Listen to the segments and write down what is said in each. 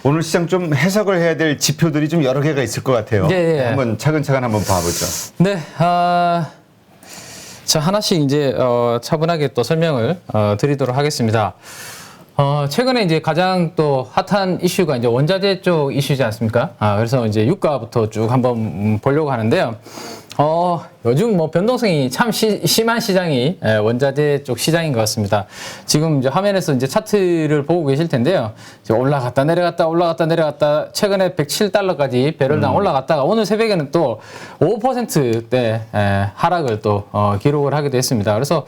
오늘 시장 좀 해석을 해야 될 지표들이 좀 여러 개가 있을 것 같아요. 예, 예. 한번 차근차근 한번 봐보죠. 네, 자 하나씩 이제 차분하게 또 설명을 드리도록 하겠습니다. 최근에 이제 가장 또 핫한 이슈가 이제 원자재 쪽 이슈지 않습니까? 그래서 이제 유가부터 쭉 한번 보려고 하는데요. 요즘 뭐 변동성이 참 심한 시장이 원자재 쪽 시장인 것 같습니다. 지금 이제 화면에서 이제 차트를 보고 계실 텐데요. 이제 올라갔다 내려갔다 최근에 107달러까지 배럴당 올라갔다가 오늘 새벽에는 또 5%대 하락을 또 기록을 하기도 했습니다. 그래서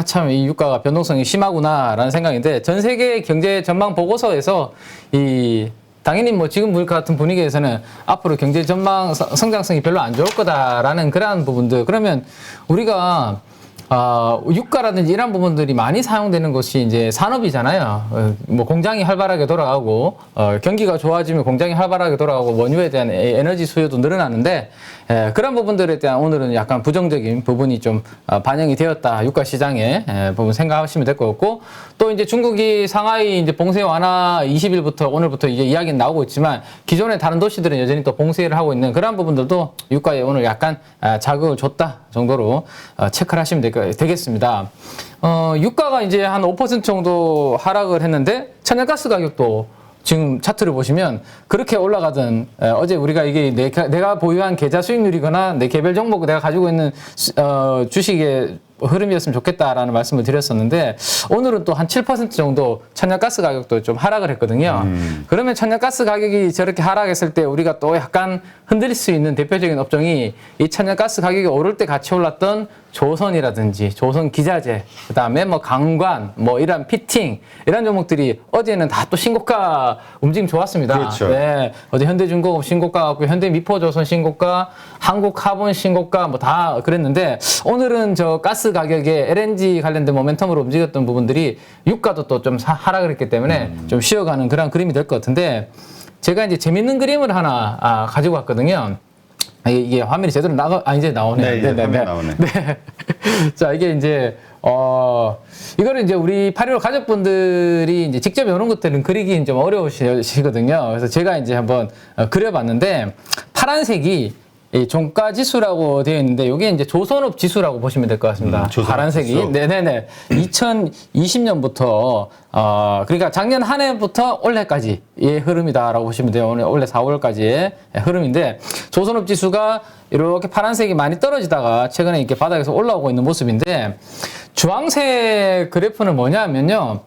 참 이 유가가 변동성이 심하구나라는 생각인데 전 세계 경제 전망 보고서에서 당연히 뭐 지금 같은 분위기에서는 앞으로 경제 전망 성장성이 별로 안 좋을 거다라는 그러한 부분들, 그러면 우리가 유가라든지 이런 부분들이 많이 사용되는 것이 이제 산업이잖아요. 뭐 공장이 활발하게 돌아가고 경기가 좋아지면 공장이 활발하게 돌아가고 원유에 대한 에너지 수요도 늘어나는데 그런 부분들에 대한 오늘은 약간 부정적인 부분이 좀 반영이 되었다. 유가 시장에 부분 생각하시면 될 것 같고, 또 이제 중국이 상하이 이제 봉쇄 완화 20일부터 오늘부터 이제 이야기는 나오고 있지만 기존의 다른 도시들은 여전히 또 봉쇄를 하고 있는 그런 부분들도 유가에 오늘 약간 자극을 줬다 정도로 체크를 하시면 되겠습니다. 유가가 이제 한 5% 정도 하락을 했는데 천연가스 가격도 지금 차트를 보시면 그렇게 올라가던 어제 우리가 이게 내가 보유한 계좌 수익률이거나 내 개별 종목 내가 가지고 있는 주식의 흐름이었으면 좋겠다라는 말씀을 드렸었는데 오늘은 또 한 7% 정도 천연가스 가격도 좀 하락을 했거든요. 그러면 천연가스 가격이 저렇게 하락했을 때 우리가 또 약간 흔들릴 수 있는 대표적인 업종이 이 천연가스 가격이 오를 때 같이 올랐던 조선이라든지 조선기자재, 그다음에 뭐 강관, 뭐 이런 피팅 이런 종목들이 어제는 다 또 신고가 움직임 좋았습니다. 그렇죠. 네, 어제 현대중공업 신고가 같고 현대미포조선 신고가, 한국카본 신고가 뭐 다 그랬는데 오늘은 저 가스 가격에 LNG 관련된 모멘텀으로 움직였던 부분들이 유가도 또 좀 하락을 했기 때문에 좀 쉬어가는 그런 그림이 될 것 같은데, 제가 이제 재밌는 그림을 하나 가지고 왔거든요. 이게 화면이 제대로 이제 나오네요. 네, 화면 나오네. 네. 자, 이게 이제, 이거를 이제 우리 8.15 가족분들이 이제 직접 이런 것들은 그리기 좀 어려우시거든요. 그래서 제가 이제 한번 그려봤는데, 파란색이 이 종가지수라고 되어 있는데 이게 이제 조선업 지수라고 보시면 될 것 같습니다. 파란색이. 지수. 네네네. 2020년부터 그러니까 작년 한 해부터 올해까지의 흐름이다라고 보시면 돼요. 올해 4월까지의 흐름인데 조선업 지수가 이렇게 파란색이 많이 떨어지다가 최근에 이렇게 바닥에서 올라오고 있는 모습인데, 주황색 그래프는 뭐냐면요.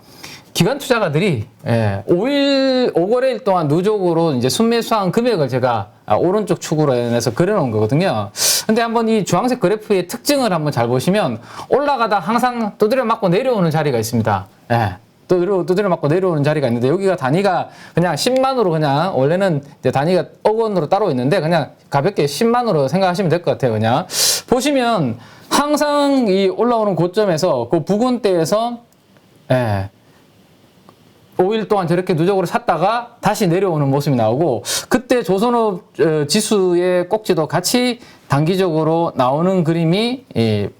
기관 투자가들이 5거래일 동안 누적으로 이제 순매수한 금액을 제가 오른쪽 축으로 해서 그려놓은 거거든요. 근데 한번 이 주황색 그래프의 특징을 한번 잘 보시면 올라가다 항상 두드려 맞고 내려오는 자리가 있습니다. 두드려 맞고 내려오는 자리가 있는데 여기가 단위가 그냥 10만으로 그냥 원래는 이제 단위가 억 원으로 따로 있는데 그냥 가볍게 10만으로 생각하시면 될 것 같아요. 그냥 보시면 항상 이 올라오는 고점에서 그 부근대에서 5일 동안 저렇게 누적으로 샀다가 다시 내려오는 모습이 나오고, 그때 조선업 지수의 꼭지도 같이 단기적으로 나오는 그림이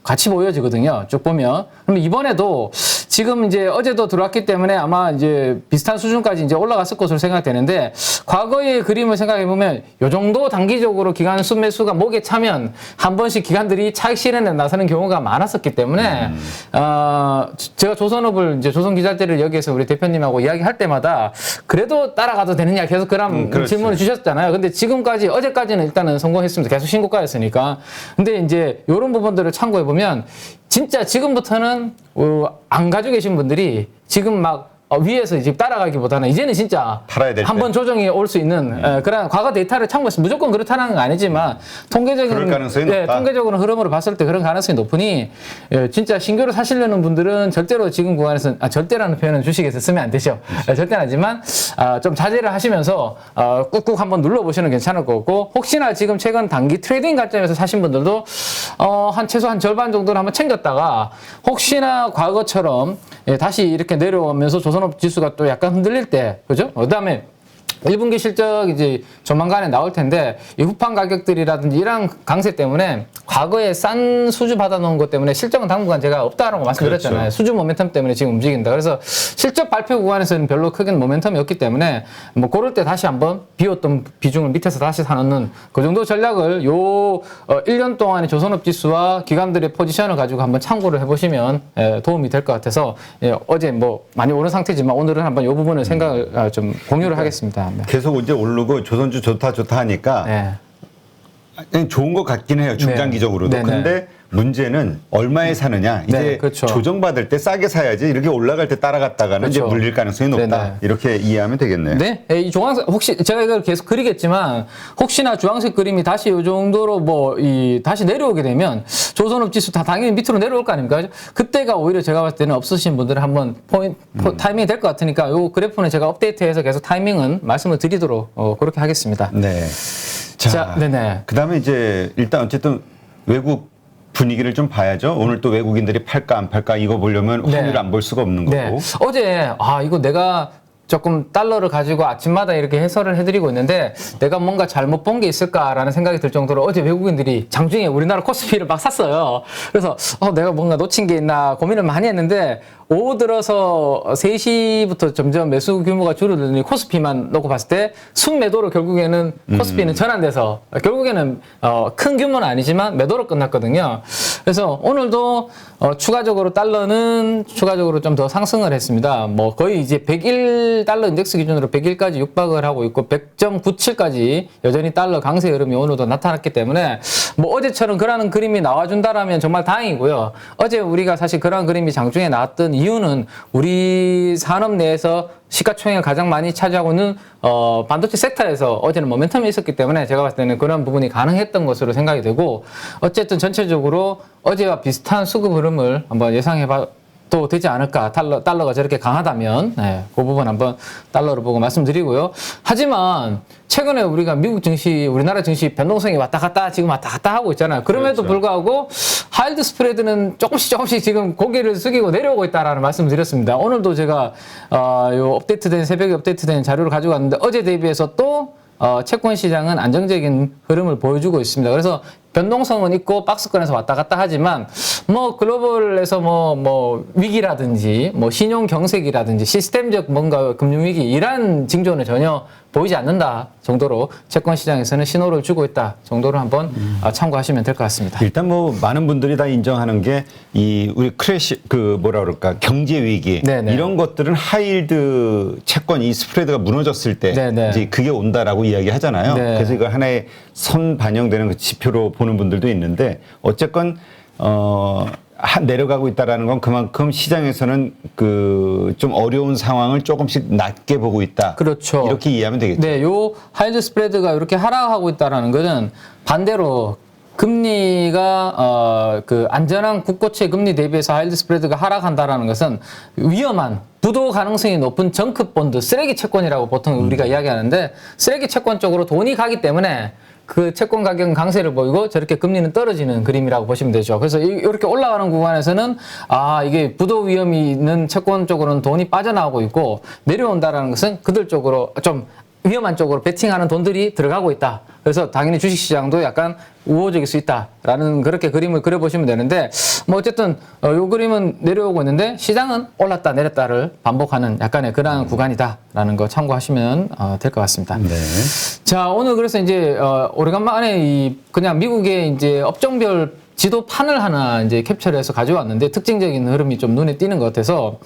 같이 보여지거든요. 쭉 보면. 그럼 이번에도 지금 이제 어제도 들어왔기 때문에 아마 이제 비슷한 수준까지 이제 올라갔을 것으로 생각되는데, 과거의 그림을 생각해 보면 요 정도 단기적으로 기관 순매수가 목에 차면 한 번씩 기관들이 차익 실현에 나서는 경우가 많았었기 때문에 제가 조선업을 이제 조선기자재를 여기에서 우리 대표님하고 이야기할 때마다 그래도 따라가도 되느냐 계속 그런 질문을 주셨잖아요. 근데 지금까지 어제까지는 일단은 성공했습니다. 계속 신고가였으니까. 근데 이제 이런 부분들을 참고해 보면 진짜 지금부터는 안 가지고 계신 분들이 지금 막 위에서 이제 따라가기보다는 이제는 진짜 한번 조정이 올 수 있는 그런 과거 데이터를 참고해서 무조건 그렇다는 건 아니지만 통계적으로 흐름으로 봤을 때 그런 가능성이 높으니 진짜 신규로 사시려는 분들은 절대로 지금 구간에서 절대라는 표현은 주식에서 쓰면 안 되죠. 절대는 아니지만 좀 자제를 하시면서 꾹꾹 한번 눌러보시는 게 괜찮을 것 같고, 혹시나 지금 최근 단기 트레이딩 관점에서 사신 분들도 최소한 절반 정도는 한번 챙겼다가 혹시나 과거처럼 다시 이렇게 내려오면서 조선업 지수가 또 약간 흔들릴 때, 그죠? 그다음에 1분기 실적 이제 조만간에 나올 텐데 이 후판 가격들이라든지 이런 강세 때문에 과거에 싼 수주 받아놓은 것 때문에 실적은 당분간 제가 없다라고 말씀드렸잖아요. 그렇죠. 수주 모멘텀 때문에 지금 움직인다. 그래서 실적 발표 구간에서는 별로 크게 모멘텀이 없기 때문에 뭐 그럴 때 다시 한번 비웠던 비중을 밑에서 다시 사놓는 그 정도 전략을 요 1년 동안의 조선업 지수와 기관들의 포지션을 가지고 한번 참고를 해보시면 도움이 될 것 같아서 어제 뭐 많이 오른 상태지만 오늘은 한번 이 부분을 생각을 좀 공유를 하겠습니다. 네. 계속 이제 오르고 조선주 좋다 하니까 네. 그냥 좋은 것 같긴 해요. 중장기적으로도. 네. 근데 문제는 얼마에 사느냐. 이제 네, 그렇죠. 조정받을 때 싸게 사야지 이렇게 올라갈 때 따라갔다가는 이제 그렇죠. 물릴 가능성이 높다. 네네. 이렇게 이해하면 되겠네요. 네, 이 주황색 혹시 제가 이걸 계속 그리겠지만 혹시나 주황색 그림이 다시 이 정도로 뭐 다시 내려오게 되면 조선업 지수 다 당연히 밑으로 내려올 거 아닙니까? 그때가 오히려 제가 봤을 때는 없으신 분들은 한번 타이밍이 될 것 같으니까 이 그래프는 제가 업데이트해서 계속 타이밍은 말씀을 드리도록 그렇게 하겠습니다. 네. 자, 네네. 그다음에 이제 일단 어쨌든 외국 분위기를 좀 봐야죠. 오늘 또 외국인들이 팔까 안 팔까 이거 보려면 네. 환율을 안 볼 수가 없는 거고. 네. 어제 이거 내가 조금 달러를 가지고 아침마다 이렇게 해설을 해드리고 있는데 내가 뭔가 잘못 본 게 있을까라는 생각이 들 정도로 어제 외국인들이 장중에 우리나라 코스피를 막 샀어요. 그래서 내가 뭔가 놓친 게 있나 고민을 많이 했는데 오후 들어서 3시부터 점점 매수 규모가 줄어들더니 코스피만 놓고 봤을 때 순매도로 결국에는 코스피는 전환돼서 결국에는 큰 규모는 아니지만 매도로 끝났거든요. 그래서 오늘도 추가적으로 달러는 추가적으로 좀 더 상승을 했습니다. 뭐 거의 이제 101 달러 인덱스 기준으로 100일까지 육박을 하고 있고 100.97까지 여전히 달러 강세 흐름이 오늘도 나타났기 때문에 뭐 어제처럼 그러한 그림이 나와준다라면 정말 다행이고요. 어제 우리가 사실 그러한 그림이 장중에 나왔던 이유는 우리 산업 내에서 시가총액을 가장 많이 차지하고 있는 반도체 섹터에서 어제는 모멘텀이 있었기 때문에 제가 봤을 때는 그런 부분이 가능했던 것으로 생각이 되고 어쨌든 전체적으로 어제와 비슷한 수급 흐름을 한번 예상해봐도 되지 않을까. 달러가 저렇게 강하다면 그 부분 한번 달러로 보고 말씀드리고요. 하지만 최근에 우리가 미국 증시, 우리나라 증시 변동성이 왔다 갔다 하고 있잖아요. 그럼에도 그렇죠. 불구하고 하이드 스프레드는 조금씩 지금 고개를 숙이고 내려오고 있다라는 말씀을 드렸습니다. 오늘도 제가 요 새벽에 업데이트된 자료를 가지고 왔는데 어제 대비해서 또 채권 시장은 안정적인 흐름을 보여주고 있습니다. 그래서 변동성은 있고 박스권에서 왔다 갔다 하지만 뭐 글로벌에서 뭐 위기라든지 뭐 신용 경색이라든지 시스템적 뭔가 금융 위기 이러한 징조는 전혀 보이지 않는다 정도로 채권 시장에서는 신호를 주고 있다 정도로 한번 참고하시면 될 것 같습니다. 일단 뭐 많은 분들이 다 인정하는 게 우리 크래시 경제 위기 네네. 이런 것들은 하이힐드 채권 이 스프레드가 무너졌을 때 네네. 이제 그게 온다라고 이야기하잖아요. 네. 그래서 이걸 하나의 선 반영되는 그 지표로 보는 분들도 있는데 어쨌건 내려가고 있다라는 건 그만큼 시장에서는 좀 어려운 상황을 조금씩 낮게 보고 있다. 그렇죠. 이렇게 이해하면 되겠죠. 네, 요 하이드 스프레드가 이렇게 하락하고 있다라는 것은 반대로 금리가 안전한 국고채 금리 대비해서 하이드 스프레드가 하락한다라는 것은 위험한 부도 가능성이 높은 정크 본드 쓰레기 채권이라고 보통 우리가 이야기하는데 쓰레기 채권 쪽으로 돈이 가기 때문에 그 채권 가격은 강세를 보이고 저렇게 금리는 떨어지는 그림이라고 보시면 되죠. 그래서 이렇게 올라가는 구간에서는 이게 부도 위험이 있는 채권 쪽으로는 돈이 빠져나오고 있고 내려온다라는 것은 그들 쪽으로 좀 위험한 쪽으로 베팅하는 돈들이 들어가고 있다. 그래서 당연히 주식시장도 약간 우호적일 수 있다라는 그렇게 그림을 그려보시면 되는데 뭐 어쨌든 요 그림은 내려오고 있는데 시장은 올랐다 내렸다를 반복하는 약간의 그러한 구간이다라는 거 참고하시면 될 것 같습니다. 네. 자, 오늘 그래서 이제 오래간만에 그냥 미국의 이제 업종별 지도판을 하나 이제 캡처를 해서 가져왔는데 특징적인 흐름이 좀 눈에 띄는 것 같아서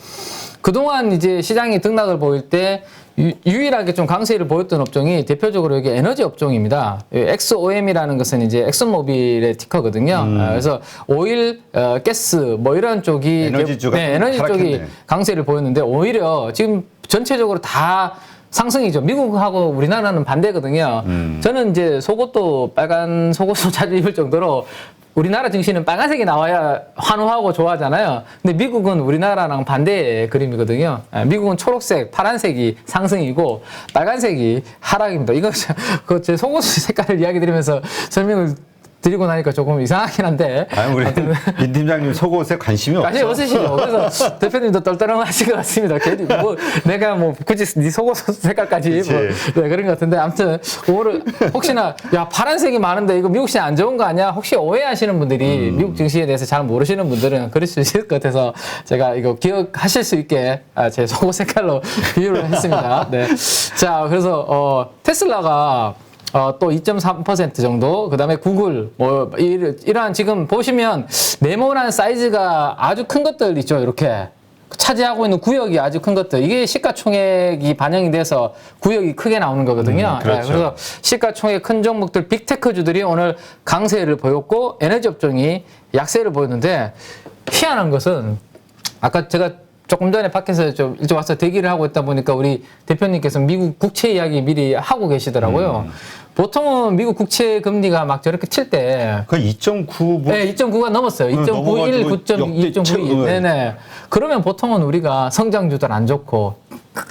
그동안 이제 시장이 등락을 보일 때 유일하게 좀 강세를 보였던 업종이 대표적으로 여기 에너지 업종입니다. XOM이라는 것은 이제 엑슨모빌의 티커거든요. 그래서 오일, 가스 뭐 이런 쪽이 에너지주가 에너지 쪽이 하락했네. 강세를 보였는데 오히려 지금 전체적으로 다 상승이죠. 미국하고 우리나라는 반대거든요. 저는 이제 속옷도 빨간 속옷을 자주 입을 정도로 우리나라 증시는 빨간색이 나와야 환호하고 좋아하잖아요. 근데 미국은 우리나라랑 반대의 그림이거든요. 미국은 초록색, 파란색이 상승이고 빨간색이 하락입니다. 이거 제 속옷 색깔을 이야기 드리면서 설명을 드리고 나니까 조금 이상하긴 한데. 아니, 우리 임 팀장님 속옷에 관심이 없어. 관심 없으시죠? 그래서 대표님도 떨떠름하신 것 같습니다. 괜히 뭐 내가 뭐 굳이 네 속옷 색깔까지 뭐 네, 그런 것 같은데 아무튼 오늘 혹시나 야 파란색이 많은데 이거 미국 시장 안 좋은 거 아니야? 혹시 오해하시는 분들이 미국 증시에 대해서 잘 모르시는 분들은 그럴 수 있을 것 같아서 제가 이거 기억하실 수 있게 제 속옷 색깔로 비유를 했습니다. 네. 자, 그래서 테슬라가 또 2.3% 정도, 그 다음에 구글, 뭐, 이러한 지금 보시면 네모난 사이즈가 아주 큰 것들 있죠, 이렇게. 차지하고 있는 구역이 아주 큰 것들. 이게 시가총액이 반영이 돼서 구역이 크게 나오는 거거든요. 그렇죠. 네, 그래서 시가총액 큰 종목들, 빅테크주들이 오늘 강세를 보였고, 에너지 업종이 약세를 보였는데, 희한한 것은, 아까 제가 조금 전에 밖에서 좀 일찍 와서 대기를 하고 있다 보니까 우리 대표님께서 미국 국채 이야기 미리 하고 계시더라고요. 보통은 미국 국채 금리가 막 저렇게 칠 때. 그 2.9. 네, 2.9가 넘었어요. 2.91, 9.2.92. 네네. 그러면 보통은 우리가 성장주들 안 좋고,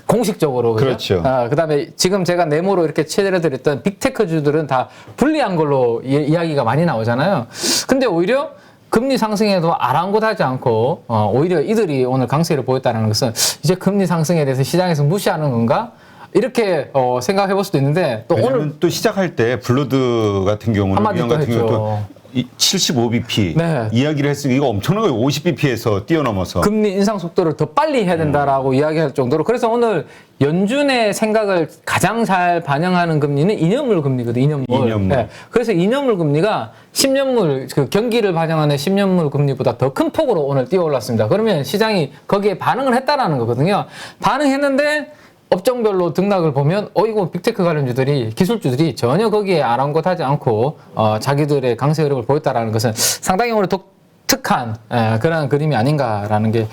공식적으로. 그렇죠. 그 다음에 지금 제가 네모로 이렇게 체결해드렸던 빅테크주들은 다 불리한 걸로 이야기가 많이 나오잖아요. 근데 오히려 금리 상승에도 아랑곳하지 않고 오히려 이들이 오늘 강세를 보였다는 것은 이제 금리 상승에 대해서 시장에서 무시하는 건가? 이렇게 생각해 볼 수도 있는데 또 오늘 또 시작할 때 블러드 같은 경우는 한마디 위원 또 같은 했죠. 경우도 75bp 네. 이야기를 했으니까 이거 엄청나게 50bp에서 뛰어넘어서 금리 인상 속도를 더 빨리 해야 된다라고 이야기할 정도로 그래서 오늘 연준의 생각을 가장 잘 반영하는 금리는 2년물 금리거든요. 2년물. 네. 그래서 2년물 금리가 10년물 그 경기를 반영하는 10년물 금리보다 더 큰 폭으로 오늘 뛰어 올랐습니다. 그러면 시장이 거기에 반응을 했다라는 거거든요. 반응했는데 업종별로 등락을 보면 이거 빅테크 관련주들이 기술주들이 전혀 거기에 아랑곳하지 않고 자기들의 강세 흐름을 보였다라는 것은 상당히 오늘 독특한 그런 그림이 아닌가라는 게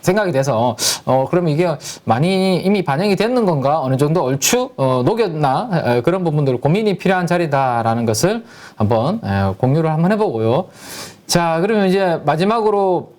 생각이 돼서 그러면 이게 많이 이미 반영이 됐는 건가 어느 정도 얼추 녹였나 그런 부분들 고민이 필요한 자리다라는 것을 한번 공유를 한번 해보고요. 자, 그러면 이제 마지막으로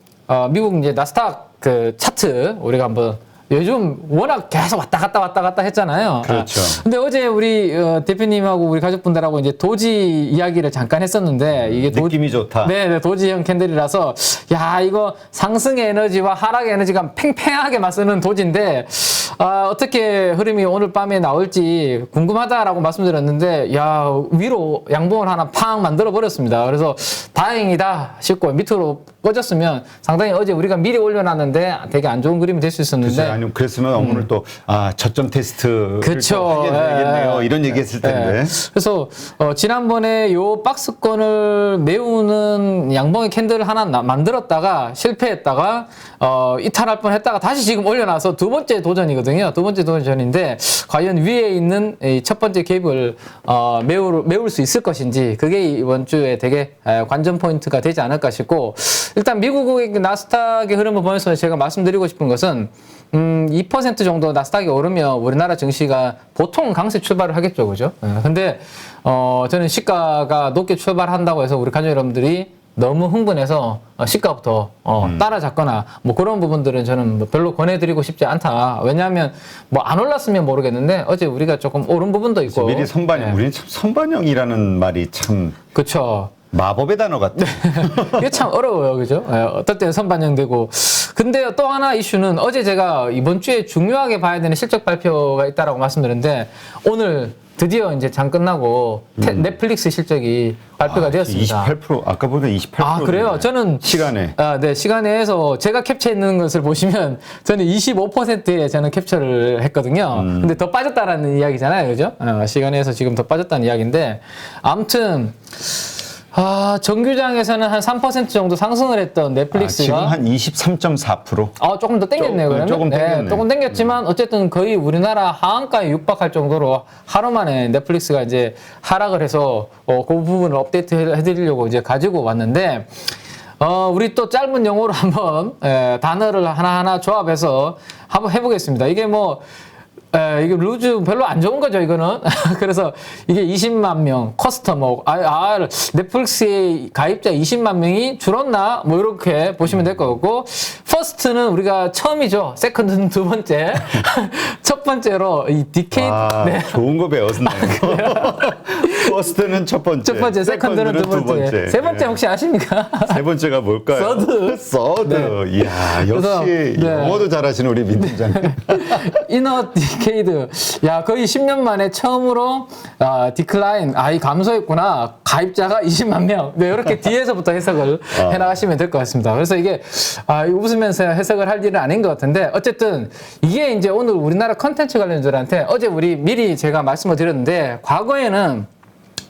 미국 이제 나스닥 그 차트 우리가 한번 요즘 워낙 계속 왔다 갔다 했잖아요. 그렇죠. 근데 어제 우리 대표님하고 우리 가족분들하고 이제 도지 이야기를 잠깐 했었는데 이게 느낌이 좋다. 네, 도지형 캔들이라서 야 이거 상승의 에너지와 하락의 에너지가 팽팽하게 맞서는 도지인데 어떻게 흐름이 오늘 밤에 나올지 궁금하다라고 말씀드렸는데 야 위로 양봉을 하나 팡 만들어 버렸습니다. 그래서 다행이다 싶고 밑으로 꺼졌으면 상당히 어제 우리가 미리 올려놨는데 되게 안 좋은 그림이 될 수 있었는데. 아니면 그랬으면 오늘 또 저점 테스트를 그쵸. 또 하게 되겠네요. 이런 얘기했을 텐데. 그래서 지난번에 요 박스권을 메우는 양봉의 캔들을 하나 만들었다가 실패했다가 이탈할 뻔했다가 다시 지금 올려놔서 두 번째 도전이거든요. 두 번째 도전인데 과연 위에 있는 이 첫 번째 갭을 메울 수 있을 것인지 그게 이번 주에 되게 관전 포인트가 되지 않을까 싶고 일단 미국의 나스닥의 흐름을 보면서 제가 말씀드리고 싶은 것은 2% 정도 나스닥이 오르면 우리나라 증시가 보통 강세 출발을 하겠죠, 그죠? 근데 저는 시가가 높게 출발한다고 해서 우리 가족 여러분들이 너무 흥분해서 시가부터 따라잡거나 뭐 그런 부분들은 저는 뭐 별로 권해드리고 싶지 않다. 왜냐하면 뭐 안 올랐으면 모르겠는데 어제 우리가 조금 오른 부분도 있고 미리 선반영. 우리는 참 선반영이라는 말이 참 그렇죠. 마법의 단어 같아. 이게 참 어려워요, 그죠? 어떨 때는 선반영되고. 근데 또 하나 이슈는 어제 제가 이번 주에 중요하게 봐야 되는 실적 발표가 있다라고 말씀드렸는데 오늘 드디어 이제 장 끝나고 넷플릭스 실적이 발표가 되었습니다. 28% 아까 보니까 28%. 그래요? 저는 시간에. 네, 시간에서 제가 캡처했는 것을 보시면 저는 25%에 저는 캡처를 했거든요. 근데 더 빠졌다라는 이야기잖아요, 그죠? 시간에서 지금 더 빠졌다는 이야기인데 아무튼. 정규장에서는 한 3% 정도 상승을 했던 넷플릭스가 지금 한 23.4%. 조금 더 땡겼네요, 그러면. 조금 땡겼네. 조금 땡겼지만 어쨌든 거의 우리나라 하한가에 육박할 정도로 하루 만에 넷플릭스가 이제 하락을 해서 그 부분을 업데이트 해드리려고 이제 가지고 왔는데 우리 또 짧은 영어로 한번 단어를 하나하나 조합해서 한번 해보겠습니다. 이게 이게 루즈 별로 안 좋은 거죠, 이거는. 그래서 이게 20만 명, 커스터머, 넷플릭스의 가입자 20만 명이 줄었나? 뭐, 이렇게 보시면 될 것 같고, 퍼스트는 우리가 처음이죠. 세컨드는 두 번째. 첫 번째로, 이 디케이트. 좋은 거 배웠네요. 퍼스트는 첫 번째, 세컨드는 두 번째. 세 번째 혹시 아십니까? 세 번째가 뭘까요? 서드. 네. 이야, 그래서, 역시 네. 영어도 잘하시는 우리 민 팀장님. 이너 디케이드. 야, 거의 10년 만에 처음으로 디클라인. 이 감소했구나. 가입자가 20만 명. 네, 이렇게 뒤에서부터 해석을 해나가시면 될 것 같습니다. 그래서 이게 웃으면서 해석을 할 일은 아닌 것 같은데 어쨌든 이게 이제 오늘 우리나라 컨텐츠 관련주들한테 어제 우리 미리 제가 말씀을 드렸는데 과거에는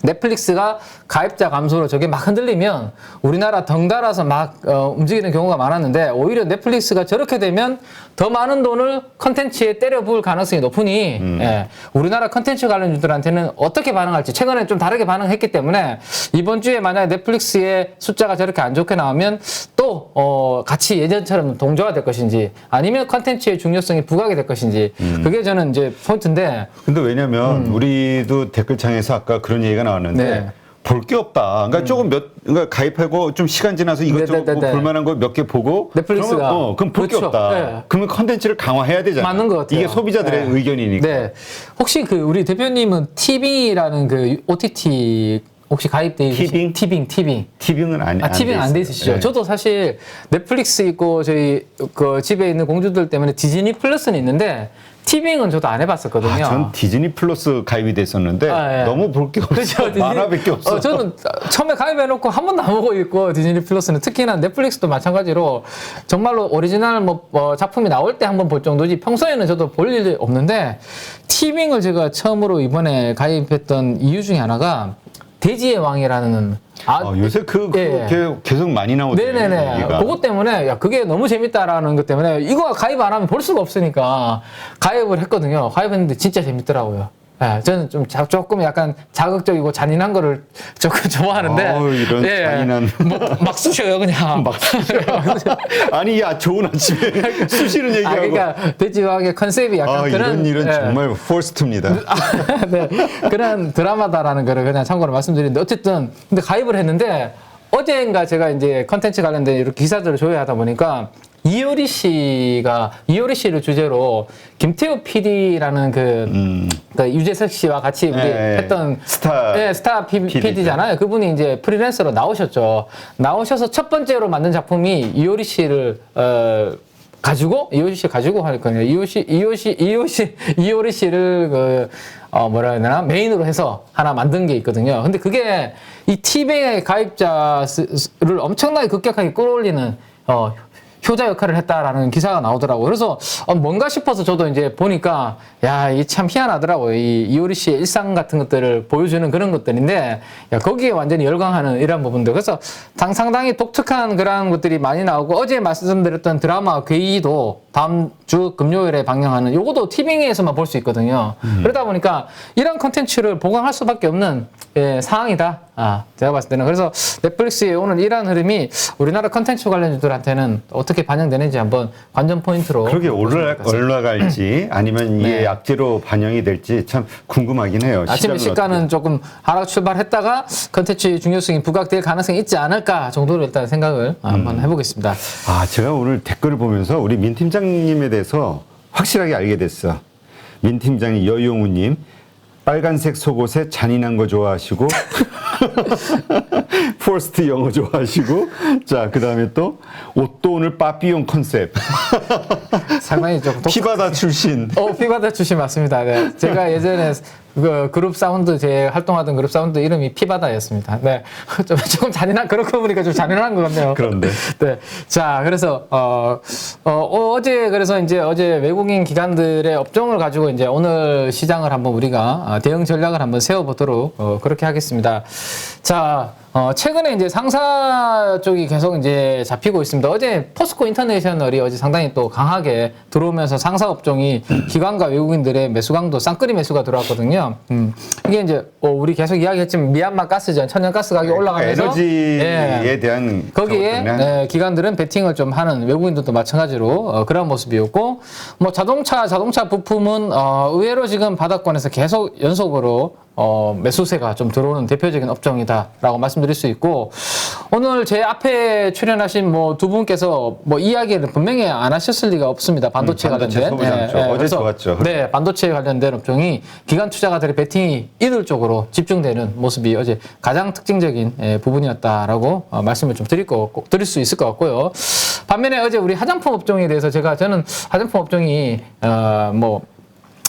넷플릭스가 가입자 감소로 저게 막 흔들리면 우리나라 덩달아서 막 움직이는 경우가 많았는데 오히려 넷플릭스가 저렇게 되면 더 많은 돈을 컨텐츠에 때려 부을 가능성이 높으니 예, 우리나라 컨텐츠 관련주들한테는 어떻게 반응할지 최근에 좀 다르게 반응했기 때문에 이번 주에 만약에 넷플릭스의 숫자가 저렇게 안 좋게 나오면 또 같이 예전처럼 동조가 될 것인지 아니면 컨텐츠의 중요성이 부각이 될 것인지 그게 저는 이제 포인트인데 근데 왜냐면 우리도 댓글창에서 아까 그런 얘기가 나왔는데 네. 볼 게 없다. 그러니까 조금 그러니까 가입하고 좀 시간 지나서 이것저것 네네네네. 볼 만한 거 몇 개 보고 넷플릭스가 그럼 볼 게 그렇죠. 없다. 네. 그러면 컨텐츠를 강화해야 되잖아요. 맞는 것 같아요. 이게 소비자들의 네. 의견이니까. 네. 혹시 그 우리 대표님은 TV라는 그 OTT 혹시 가입돼 있으신 티빙? 티빙은 티빙 안 돼 있으시죠? 네. 저도 사실 넷플릭스 있고 저희 그 집에 있는 공주들 때문에 디즈니 플러스는 있는데 티빙은 저도 안 해봤었거든요. 전 디즈니 플러스 가입이 됐었는데 예. 너무 볼 게 없어. 그렇죠. 만화밖에 없어. 저는 처음에 가입해놓고 한 번도 안 보고 있고 디즈니 플러스는 특히나 넷플릭스도 마찬가지로 정말로 오리지널 작품이 나올 때 한 번 볼 정도지 평소에는 저도 볼 일이 없는데 티빙을 제가 처음으로 이번에 가입했던 이유 중에 하나가 돼지의 왕이라는 요새 예. 계속 많이 나오더라고요. 네네네. 얘기가. 그것 때문에 야 그게 너무 재밌다라는 것 때문에 이거 가입 안 하면 볼 수가 없으니까 가입을 했거든요. 가입했는데 진짜 재밌더라고요. 예, 저는 좀 조금 약간 자극적이고 잔인한 거를 조금 좋아하는데 이런 잔인한 막 쑤셔요 그냥 막 아니 야 좋은 아침에 수시는 얘기하고 그러니까 돼지왕의 컨셉이 약간 그런 이런 예. 정말 포스트입니다. 네, 그런 드라마다라는 거를 그냥 참고로 말씀드리는데 어쨌든 근데 가입을 했는데 어제인가 제가 이제 컨텐츠 관련된 이렇게 기사들을 조회하다 보니까 이효리 씨를 주제로 김태우 PD라는 그 유재석 씨와 같이 우리 했던 스타 PD잖아요. 그분이 이제 프리랜서로 나오셨죠. 나오셔서 첫 번째로 만든 작품이 이효리 씨를 가지고 할 거예요. 이효리 씨를 뭐라 해야 되나 메인으로 해서 하나 만든 게 있거든요. 근데 그게 이 티빙의 가입자를 엄청나게 급격하게 끌어올리는 효자 역할을 했다라는 기사가 나오더라고요. 그래서 뭔가 싶어서 저도 이제 보니까 야, 이 참 희한하더라고요. 이 이효리 씨의 일상 같은 것들을 보여주는 그런 것들인데 야, 거기에 완전히 열광하는 이런 부분들. 그래서 상당히 독특한 그런 것들이 많이 나오고 어제 말씀드렸던 드라마 괴이도 다음 주 금요일에 방영하는 요것도 티빙에서만 볼 수 있거든요. 그러다 보니까 이런 컨텐츠를 보강할 수밖에 없는 상황이다. 제가 봤을 때는. 그래서 넷플릭스의 오늘 이러한 흐름이 우리나라 컨텐츠 관련주들한테는 어떻게 반영되는지 한번 관전 포인트로. 그러게 올라갈지 아니면 이게 네. 악재로 반영이 될지 참 궁금하긴 해요. 아침에 시가는 조금 하락 출발했다가 컨텐츠의 중요성이 부각될 가능성이 있지 않을까 정도로 일단 생각을 한번 해보겠습니다. 제가 오늘 댓글을 보면서 우리 민 팀장님에 대해서 확실하게 알게 됐어. 민 팀장님, 여용우님, 빨간색 속옷에 잔인한 거 좋아하시고, 포스트 영어 좋아하시고, 자, 그 다음에 또, 옷도 오늘 빠삐용 컨셉. 상당히 좀 피바다 출신. 피바다 출신 맞습니다. 네. 제가 예전에 그 그룹 사운드 제 활동하던 그룹 사운드 이름이 피바다였습니다. 네, 조금 잔인한 그렇고 보니까 좀 잔인한 것 같네요. 그런데. 네, 자 그래서 어제 그래서 이제 어제 외국인 기관들의 업종을 가지고 이제 오늘 시장을 한번 우리가 대응 전략을 한번 세워보도록 그렇게 하겠습니다. 자. 최근에 이제 상사 쪽이 계속 이제 잡히고 있습니다. 어제 포스코 인터내셔널이 어제 상당히 또 강하게 들어오면서 상사 업종이 기관과 외국인들의 매수 강도 쌍끌이 매수가 들어왔거든요. 이게 이제 우리 계속 이야기했지만 미얀마 가스전, 천연가스 가격이 올라가면서 에너지에 대한 거기에 기관들은 베팅을 좀 하는 외국인들도 마찬가지로 그런 모습이었고 뭐 자동차 부품은 의외로 지금 바닥권에서 계속 연속으로 매수세가 좀 들어오는 대표적인 업종이다라고 말씀드릴 수 있고, 오늘 제 앞에 출연하신 뭐 두 분께서 뭐 이야기를 분명히 안 하셨을 리가 없습니다. 반도체 반도체 관련된. 소비자 쪽. 어제 좋았죠. 네, 반도체 관련된 업종이 기관 투자가들의 베팅이 이들 쪽으로 집중되는 모습이 어제 가장 특징적인 부분이었다라고 말씀을 좀 드릴 수 있을 것 같고요. 반면에 어제 우리 화장품 업종에 대해서 저는 화장품 업종이 뭐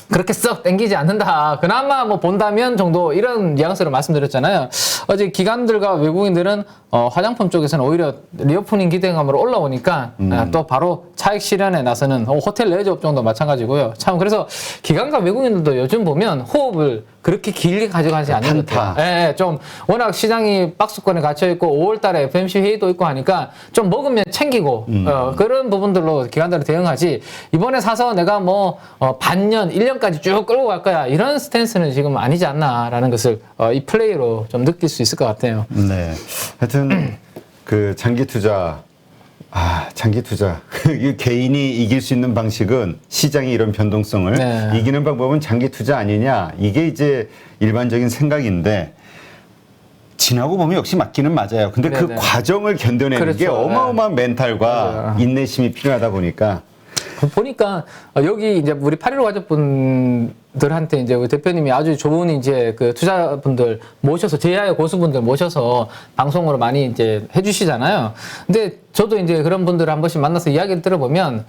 그렇게 썩 땡기지 않는다. 그나마 뭐 본다면 정도 이런 뉘앙스로 말씀드렸잖아요. 어제 기관들과 외국인들은 화장품 쪽에서는 오히려 리오프닝 기대감으로 올라오니까 또 바로 차익 실현에 나서는 호텔 레저 업종도 마찬가지고요. 참 그래서 기관과 외국인들도 요즘 보면 호흡을 그렇게 길게 가져가지 않는 것 같아요. 예, 좀 워낙 시장이 박스권에 갇혀 있고 5월 달에 FMC 회의도 있고 하니까 좀 먹으면 챙기고 그런 부분들로 기관들이 대응하지, 이번에 사서 내가 뭐 반년, 1년까지 쭉 끌고 갈 거야, 이런 스탠스는 지금 아니지 않나라는 것을 이 플레이로 좀 느낄 수 있을 것 같아요. 네. 하여튼 그 장기 투자 이 개인이 이길 수 있는 방식은 시장의 이런 변동성을 네. 이기는 방법은 장기 투자 아니냐, 이게 이제 일반적인 생각인데 지나고 보면 역시 맞기는 맞아요. 근데 그 네네. 과정을 견뎌내는 그렇죠. 게 어마어마한 멘탈과 맞아요. 인내심이 필요하다 보니까 보니까 여기 이제 우리 8.15 가족분들한테 이제 우리 대표님이 아주 좋은 이제 그 투자분들 모셔서, 제야의 고수분들 모셔서 방송으로 많이 이제 해주시잖아요. 근데 저도 이제 그런 분들을 한 번씩 만나서 이야기를 들어보면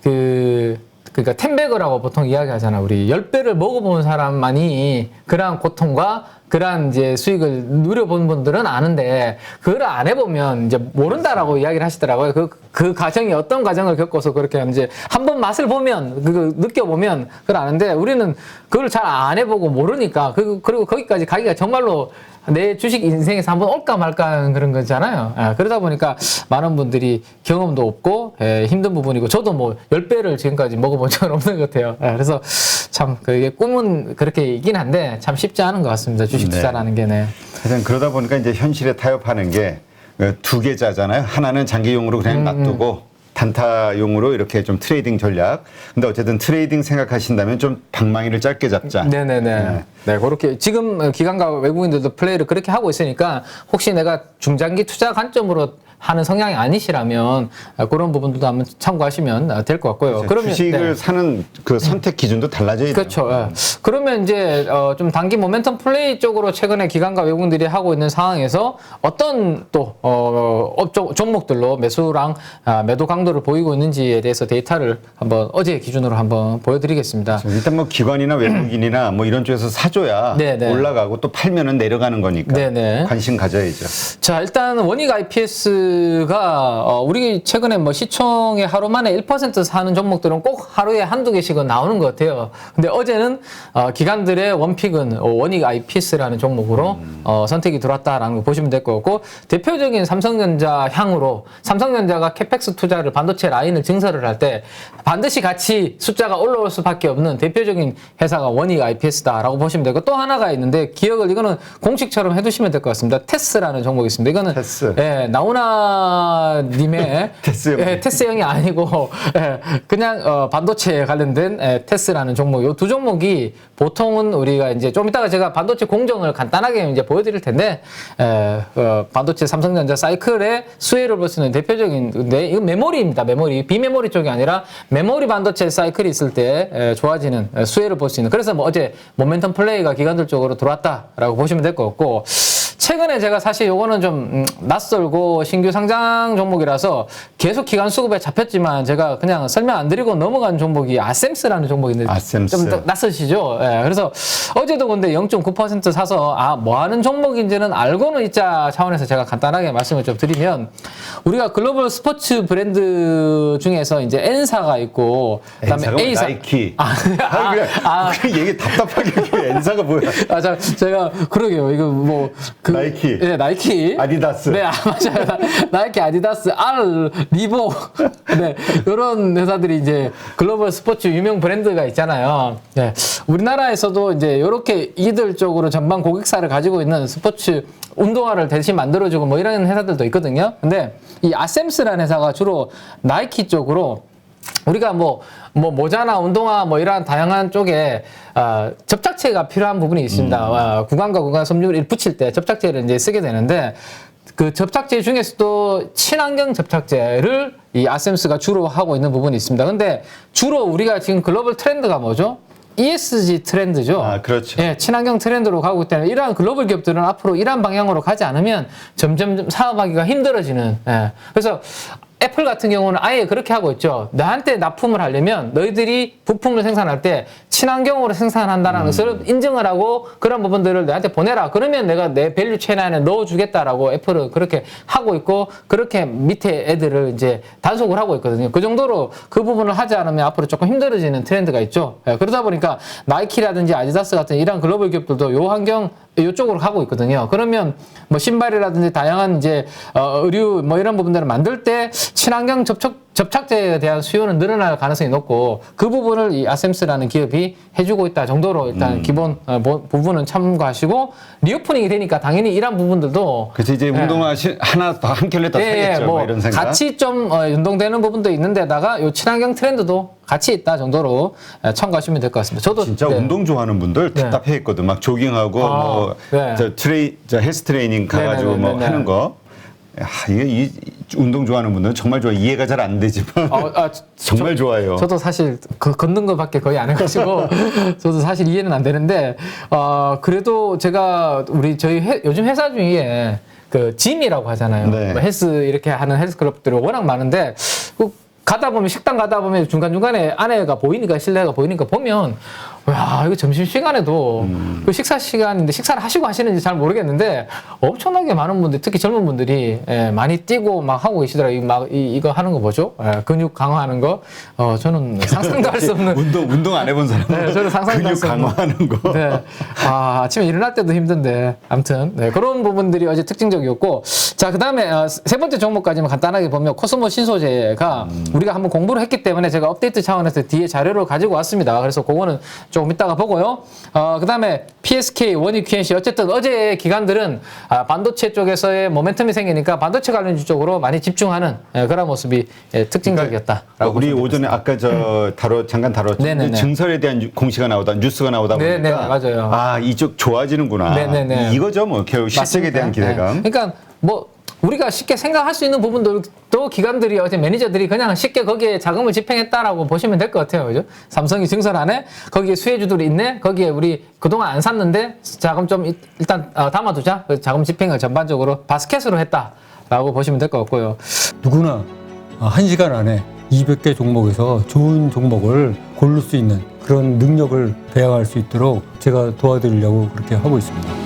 그러니까 텐베거라고 보통 이야기하잖아. 우리 10배를 먹어본 사람만이 그러한 고통과 그러한 이제 수익을 누려본 분들은 아는데, 그걸 안 해보면 이제 모른다라고 이야기를 하시더라고요. 그 과정이 어떤 과정을 겪어서 그렇게 이제 한번 맛을 보면, 그거 느껴보면 그걸 아는데, 우리는 그걸 잘 안 해보고 모르니까, 그리고 거기까지 가기가 정말로 내 주식 인생에서 한번 올까 말까 하는 그런 거잖아요. 그러다 보니까 많은 분들이 경험도 없고 힘든 부분이고, 저도 뭐 10배를 지금까지 먹어본 적은 없는 것 같아요. 그래서 참 그게 꿈은 그렇게 있긴 한데 참 쉽지 않은 것 같습니다. 주식 투자라는 게. 네. 하여튼 그러다 보니까 이제 현실에 타협하는 게 두 계좌잖아요. 하나는 장기용으로 그냥 놔두고 단타용으로 이렇게 좀 트레이딩 전략. 근데 어쨌든 트레이딩 생각하신다면 좀 방망이를 짧게 잡자. 네네네. 네, 그렇게 지금 기관과 외국인들도 플레이를 그렇게 하고 있으니까, 혹시 내가 중장기 투자 관점으로 하는 성향이 아니시라면 그런 부분들도 한번 참고하시면 될 것 같고요. 그러면 주식을 사는 그 선택 기준도 달라져야 돼요. 그렇죠. 예. 그러면 이제 좀 단기 모멘텀 플레이 쪽으로 최근에 기관과 외국인들이 하고 있는 상황에서 어떤 또 업종 종목들로 매수랑 매도 강도를 보이고 있는지에 대해서 데이터를 한번 어제 기준으로 한번 보여드리겠습니다. 일단 뭐 기관이나 외국인이나 뭐 이런 쪽에서 사줘야 네네. 올라가고 또 팔면은 내려가는 거니까 네네. 관심 가져야죠. 자, 일단 원익 IPS가 우리 최근에 뭐 시총의 하루 만에 1% 사는 종목들은 꼭 하루에 한두 개씩은 나오는 것 같아요. 근데 어제는 기관들의 원픽은 원익 IPS라는 종목으로 선택이 들어왔다라는 거 보시면 될 것 같고, 대표적인 삼성전자 향으로 삼성전자가 캐펙스 투자를 반도체 라인을 증설을 할 때 반드시 같이 숫자가 올라올 수밖에 없는 대표적인 회사가 원익 IPS다라고 보시면 되고, 또 하나가 있는데 기억을 이거는 공식처럼 해두시면 될 것 같습니다. 테스라는 종목이 있습니다. 이거는 테스. 예, 나훈아님의 테스형이 아니고 그냥 반도체에 관련된 테스라는 종목. 이 두 종목이 보통은 우리가 이제 좀 이따가 제가 반도체 공정을 간단하게 이제 보여드릴 텐데, 반도체 삼성전자 사이클의 수혜를 볼 수 있는 대표적인데, 이건 메모리입니다. 메모리, 비메모리 쪽이 아니라 메모리 반도체 사이클이 있을 때 좋아지는 수혜를 볼 수 있는. 그래서 뭐 어제 모멘텀 플레이가 기관들 쪽으로 들어왔다라고 보시면 될 것 같고, 최근에 제가 사실 요거는 좀 낯설고 신규 상장 종목이라서 계속 기관 수급에 잡혔지만 제가 그냥 설명 안 드리고 넘어간 종목이 아셈스라는 종목인데, 아셈스. 좀 낯설시죠? 예, 그래서 어제도 근데 0.9% 사서 뭐 하는 종목인지는 알고는 있자 차원에서 제가 간단하게 말씀을 좀 드리면, 우리가 글로벌 스포츠 브랜드 중에서 이제 N사가 있고, 그다음에 A사, 나이키. 그냥 얘기 답답하게 N사가 뭐야? 제가 그러게요. 이거 뭐 나이키. 네, 나이키. 아디다스. 네, 맞아요. 나이키, 아디다스, 리복. 네, 이런 회사들이 이제 글로벌 스포츠 유명 브랜드가 있잖아요. 네, 우리나라에서도 이제 이렇게 이들 쪽으로 전방 고객사를 가지고 있는 스포츠 운동화를 대신 만들어주고 뭐 이런 회사들도 있거든요. 근데 이 아셈스라는 회사가 주로 나이키 쪽으로 우리가 뭐 모자나 운동화 뭐 이러한 다양한 쪽에 접착제가 필요한 부분이 있습니다. 구강과 구강 섬유를 붙일 때 접착제를 이제 쓰게 되는데 그 접착제 중에서도 친환경 접착제를 이 아셈스가 주로 하고 있는 부분이 있습니다. 근데 주로 우리가 지금 글로벌 트렌드가 뭐죠? ESG 트렌드죠. 아, 그렇죠. 예, 친환경 트렌드로 가고 있기 때문에 이러한 글로벌 기업들은 앞으로 이러한 방향으로 가지 않으면 점점 사업하기가 힘들어지는. 예. 그래서 애플 같은 경우는 아예 그렇게 하고 있죠. 나한테 납품을 하려면 너희들이 부품을 생산할 때 친환경으로 생산한다는 것을 인증을 하고 그런 부분들을 내한테 보내라. 그러면 내가 내 밸류 체인 안에 넣어주겠다라고 애플은 그렇게 하고 있고 그렇게 밑에 애들을 이제 단속을 하고 있거든요. 그 정도로 그 부분을 하지 않으면 앞으로 조금 힘들어지는 트렌드가 있죠. 예, 그러다 보니까 나이키라든지 아디다스 같은 이런 글로벌 기업들도 요 환경 이쪽으로 가고 있거든요. 그러면 뭐 신발이라든지 다양한 이제 의류 뭐 이런 부분들을 만들 때 친환경 접착제에 대한 수요는 늘어날 가능성이 높고 그 부분을 이 아셈스라는 기업이 해주고 있다 정도로 일단 기본 부분은 참고하시고 리오프닝이 되니까 당연히 이런 부분들도 그래서 이제 운동화 하나 더 한 켤레 더 사겠죠. 뭐 이런 생각. 같이 좀 연동되는 부분도 있는데다가 요 친환경 트렌드도 같이 있다 정도로 참고하시면 될 것 같습니다. 저도 진짜 운동 좋아하는 분들 답답해했거든. 막 조깅하고 뭐 저 헬스 트레이닝 가가지고 뭐 하는 거. 야, 이게 이 운동 좋아하는 분들은 정말 좋아. 이해가 잘 안 되지만 정말 좋아요. 저도 사실 그 걷는 것밖에 거의 안 해가지고 저도 사실 이해는 안 되는데 그래도 제가 요즘 회사 중에 그 짐이라고 하잖아요. 네. 뭐 헬스 이렇게 하는 헬스 클럽들이 워낙 많은데 가다 보면 식당 가다 보면 중간중간에 아내가 보이니까 실내가 보이니까 보면 야 이거 점심시간에도 그 식사 시간인데 식사를 하시고 하시는지 잘 모르겠는데 엄청나게 많은 분들 특히 젊은 분들이 많이 뛰고 막 하고 계시더라고요. 이거 하는 거 뭐죠? 근육 강화하는 거 저는 상상도 할 수 없는 운동 안 해본 사람은 네, 저는 상상도 할 근육 수 없는 강화하는 거. 네. 아침에 일어날 때도 힘든데 아무튼 그런 부분들이 어제 특징적이었고 자 그다음에 세 번째 종목까지만 간단하게 보면 코스모 신소재가 우리가 한번 공부를 했기 때문에 제가 업데이트 차원에서 뒤에 자료를 가지고 왔습니다. 그래서 그거는 조금 이따가 보고요. 그다음에 PSK, 원익, QNC 어쨌든 어제 기관들은 반도체 쪽에서의 모멘텀이 생기니까 반도체 관련주 쪽으로 많이 집중하는 그런 모습이 특징적이었다. 그러니까 우리 오전에 아까 잠깐 다뤘죠. 증설에 대한 공시가 나오다 뉴스가 나오다 보니까 네네, 맞아요. 이쪽 좋아지는구나. 네네네. 이거죠 뭐 결국 실적에 대한 기대감. 그러니까 뭐 우리가 쉽게 생각할 수 있는 부분들도 기관들이 어제 매니저들이 그냥 쉽게 거기에 자금을 집행했다라고 보시면 될 것 같아요. 그죠? 삼성이 증설 안에 거기에 수혜주들이 있네. 거기에 우리 그동안 안 샀는데 자금 좀 일단 담아두자. 그 자금 집행을 전반적으로 바스켓으로 했다라고 보시면 될 것 같고요. 누구나 1시간 안에 200개 종목에서 좋은 종목을 고를 수 있는 그런 능력을 배양할 수 있도록 제가 도와드리려고 그렇게 하고 있습니다.